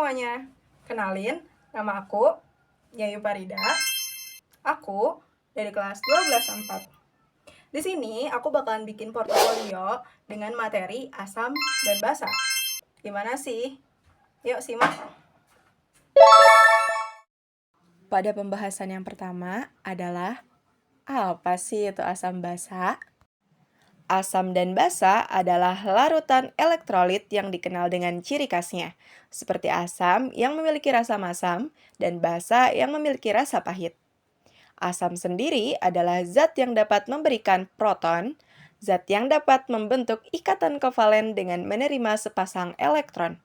semuanya. Kenalin, nama aku Yayu Farida. Aku dari kelas 12 4. Di sini aku bakalan bikin portofolio dengan materi asam dan basa. Gimana sih? Yuk simak. Pada pembahasan yang pertama adalah apa sih itu asam basa? Asam dan basa adalah larutan elektrolit yang dikenal dengan ciri khasnya, seperti asam yang memiliki rasa masam dan basa yang memiliki rasa pahit. Asam sendiri adalah zat yang dapat memberikan proton, zat yang dapat membentuk ikatan kovalen dengan menerima sepasang elektron.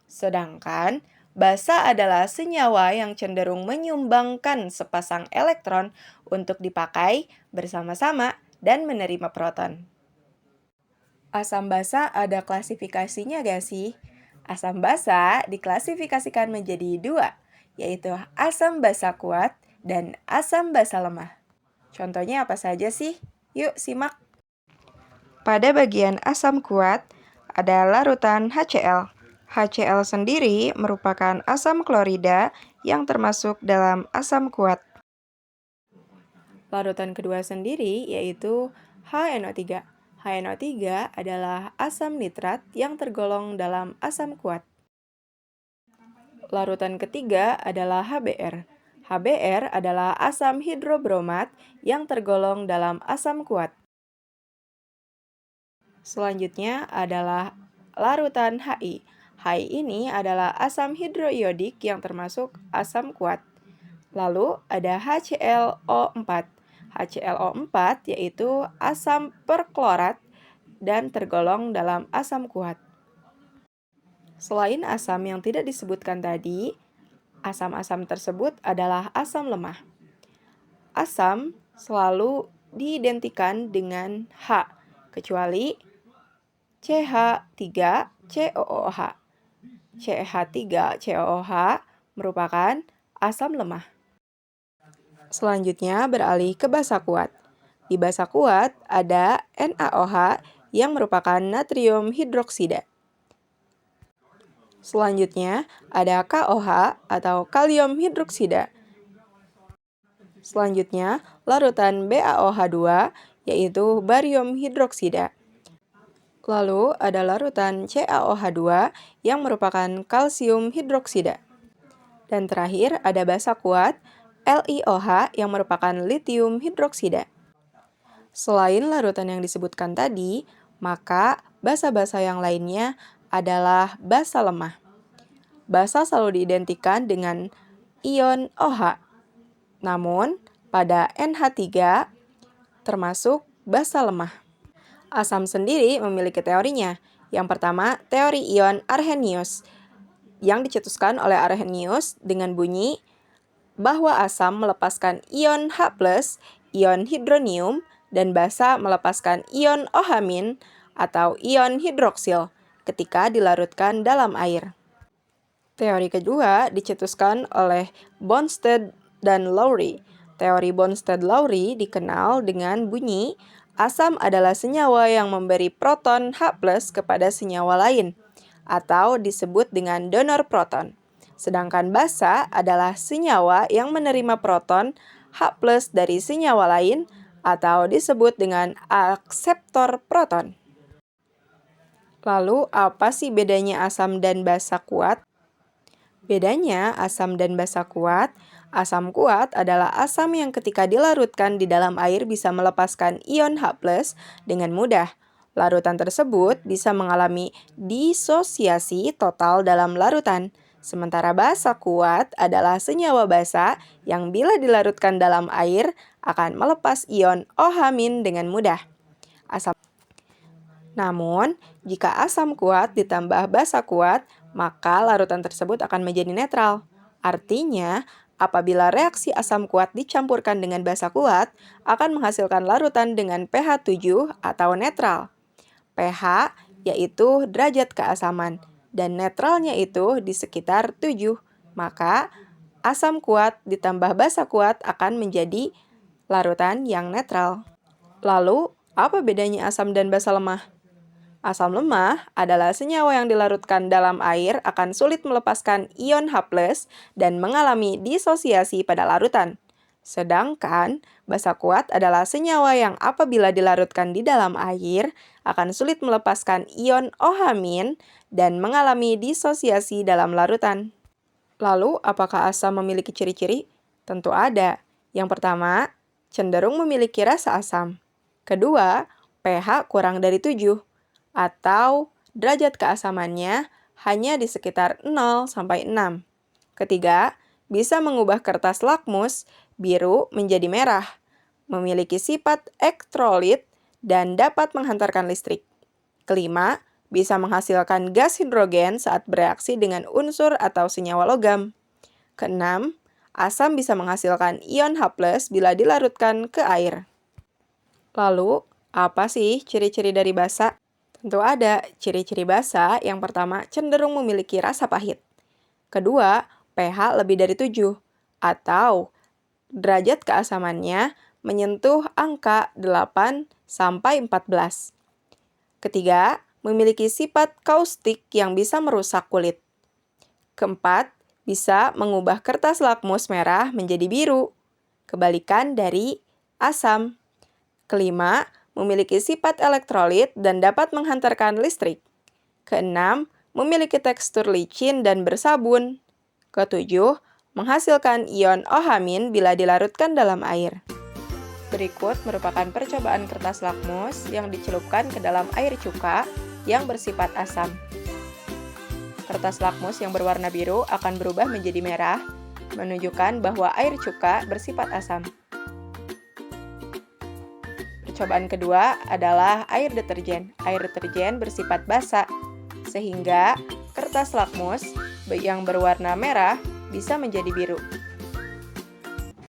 Sedangkan basa adalah senyawa yang cenderung menyumbangkan sepasang elektron untuk dipakai bersama-sama dan menerima proton. Asam basa ada klasifikasinya gak sih? Asam basa diklasifikasikan menjadi dua, yaitu asam basa kuat dan asam basa lemah. Contohnya apa saja sih? Yuk simak. Pada bagian asam kuat, ada larutan HCl. HCl sendiri merupakan asam klorida yang termasuk dalam asam kuat. Larutan kedua sendiri yaitu HNO3. HNO3 adalah asam nitrat yang tergolong dalam asam kuat. Larutan ketiga adalah HBr. HBr adalah asam hidrobromat yang tergolong dalam asam kuat. Selanjutnya adalah larutan HI. HI ini adalah asam hidroiodik yang termasuk asam kuat. Lalu ada HClO4. HClO4 yaitu asam perklorat dan tergolong dalam asam kuat. Selain asam yang tidak disebutkan tadi, asam-asam tersebut adalah asam lemah. Asam selalu diidentikan dengan H, kecuali CH3COOH. CH3COOH merupakan asam lemah. Selanjutnya beralih ke basa kuat. Di basa kuat ada NaOH yang merupakan natrium hidroksida. Selanjutnya ada KOH atau kalium hidroksida. Selanjutnya larutan BaOH2 yaitu barium hidroksida. Lalu ada larutan CaOH2 yang merupakan kalsium hidroksida. Dan terakhir ada basa kuat LiOH yang merupakan litium hidroksida. Selain larutan yang disebutkan tadi, maka basa-basa yang lainnya adalah basa lemah. Basa selalu diidentikan dengan ion OH. Namun, pada NH3 termasuk basa lemah. Asam sendiri memiliki teorinya. Yang pertama, teori ion Arrhenius yang dicetuskan oleh Arrhenius dengan bunyi bahwa asam melepaskan ion H+, ion hidronium, dan basa melepaskan ion OH- atau ion hidroksil ketika dilarutkan dalam air. Teori kedua dicetuskan oleh Bonsted dan Lowry. Teori Bonsted-Lowry dikenal dengan bunyi asam adalah senyawa yang memberi proton H+ kepada senyawa lain, atau disebut dengan donor proton. Sedangkan basa adalah senyawa yang menerima proton H+ dari senyawa lain, atau disebut dengan akseptor proton. Lalu, apa sih bedanya asam dan basa kuat? Bedanya asam dan basa kuat, asam kuat adalah asam yang ketika dilarutkan di dalam air bisa melepaskan ion H+ dengan mudah. Larutan tersebut bisa mengalami disosiasi total dalam larutan. Sementara basa kuat adalah senyawa basa yang bila dilarutkan dalam air akan melepas ion OH- dengan mudah. Namun, jika asam kuat ditambah basa kuat, maka larutan tersebut akan menjadi netral. Artinya, apabila reaksi asam kuat dicampurkan dengan basa kuat, akan menghasilkan larutan dengan pH 7 atau netral. pH yaitu derajat keasaman, dan netralnya itu di sekitar 7. Maka, asam kuat ditambah basa kuat akan menjadi larutan yang netral. Lalu, apa bedanya asam dan basa lemah? Asam lemah adalah senyawa yang dilarutkan dalam air akan sulit melepaskan ion H+ dan mengalami disosiasi pada larutan. Sedangkan basa kuat adalah senyawa yang apabila dilarutkan di dalam air akan sulit melepaskan ion OH- dan mengalami disosiasi dalam larutan. Lalu, apakah asam memiliki ciri-ciri? Tentu ada. Yang pertama, cenderung memiliki rasa asam. Kedua, pH kurang dari 7, atau derajat keasamannya hanya di sekitar 0 sampai 6. Ketiga, bisa mengubah kertas lakmus biru menjadi merah, memiliki sifat elektrolit, dan dapat menghantarkan listrik. Kelima, bisa menghasilkan gas hidrogen saat bereaksi dengan unsur atau senyawa logam. Keenam, asam bisa menghasilkan ion H+ bila dilarutkan ke air. Lalu, apa sih ciri-ciri dari basa? Tentu ada ciri-ciri basa. Yang pertama, cenderung memiliki rasa pahit. Kedua, pH lebih dari 7, atau derajat keasamannya menyentuh angka 8 sampai 14. Ketiga, memiliki sifat kaustik yang bisa merusak kulit. Keempat, bisa mengubah kertas lakmus merah menjadi biru, kebalikan dari asam. Kelima, memiliki sifat elektrolit dan dapat menghantarkan listrik. Keenam, memiliki tekstur licin dan bersabun. Ketujuh, menghasilkan ion OH- bila dilarutkan dalam air. Berikut merupakan percobaan kertas lakmus yang dicelupkan ke dalam air cuka yang bersifat asam. Kertas lakmus yang berwarna biru akan berubah menjadi merah, menunjukkan bahwa air cuka bersifat asam. Percobaan kedua adalah air deterjen. Air deterjen bersifat basa, sehingga kertas lakmus yang berwarna merah bisa menjadi biru.